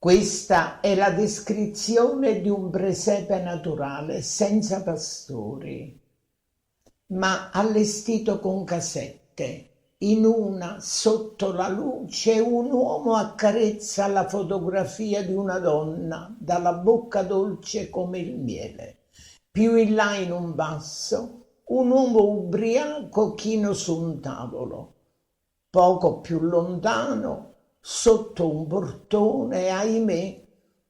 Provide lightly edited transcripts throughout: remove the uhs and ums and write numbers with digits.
Questa è la descrizione di un presepe naturale senza pastori, ma allestito con casette. In una, sotto la luce, un uomo accarezza la fotografia di una donna dalla bocca dolce come il miele. Più in là, in un basso, un uomo ubriaco chino su un tavolo. Poco più lontano, sotto un portone, ahimè,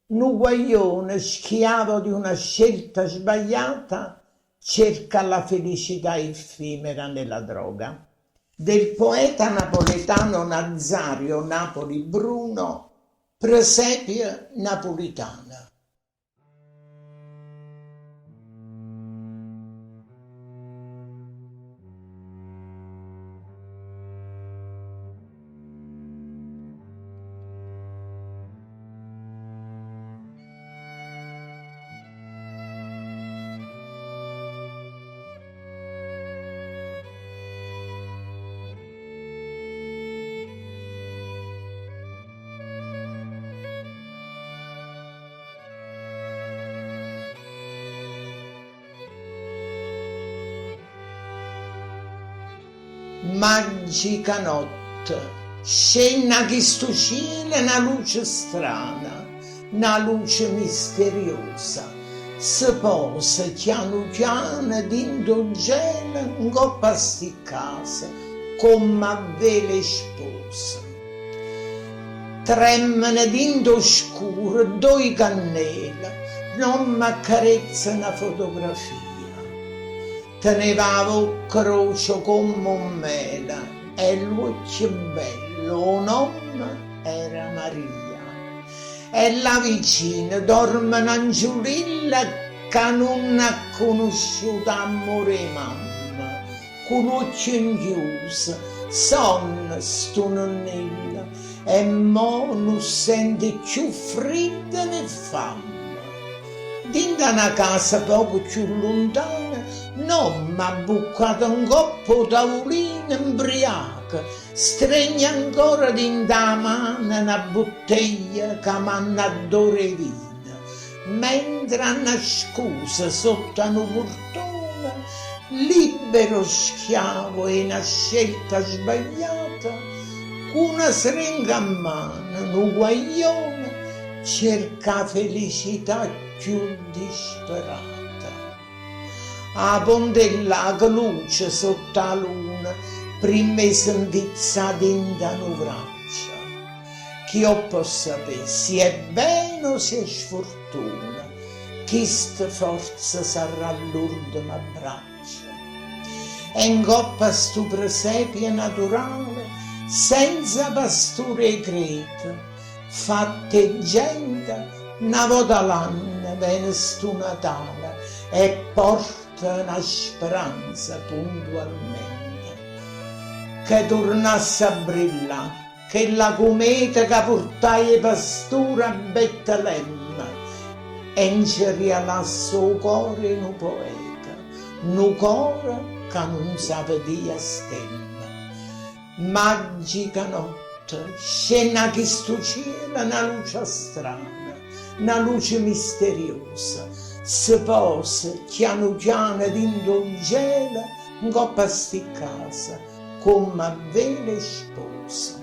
un guaglione schiavo di una scelta sbagliata cerca la felicità effimera nella droga. Del poeta napoletano Nazario Napoli Bruno, Presepia napolitana. Magica notte, scena che sto cielo, una luce strana, una luce misteriosa, si posa piano piano dentro il gelo in coppa a sti casa, come vele spose. Tremano dentro scuro due cannelle, non mi accarezza una fotografia. Teneva croce come un mela e l'occhio bello, un nome era Maria. E la vicina dorme un'angiolilla che non ha conosciuto amore e mamma, con l'occhio chiuso, sonno sto nonnella e mo non sente più freddo né fame. Dentro una casa poco più lontana, non m'ha buccato un coppo tavolino imbriaca, stringe ancora dentro la mano una bottiglia che m'hanno adore vino, mentre hanno scusa sotto un portone, libero schiavo e una scelta sbagliata, con una seringa a mano, un guaglione, cerca felicità più disperata. A pondella che luce sotto la luna, prima sentizza dentro una braccia. Chi io possa sapere se è bene o se è sfortuna, chi sta forza sarà l'ultima braccia. E in coppa stu presepio naturale, senza pastore e creta, fatte gente, una volta l'anno viene stu Natale e porta una speranza puntualmente che tornasse a brillare, che la cometa che portai i pastori a Betlemme e incerialasse il cuore in un poeta, un cuore che non sapeva stemma. Magica notte, scena che sto cielo, una luce strana, una luce misteriosa, si posa piano piano dentro il gelo in coppa a sti casa, come a vele spose.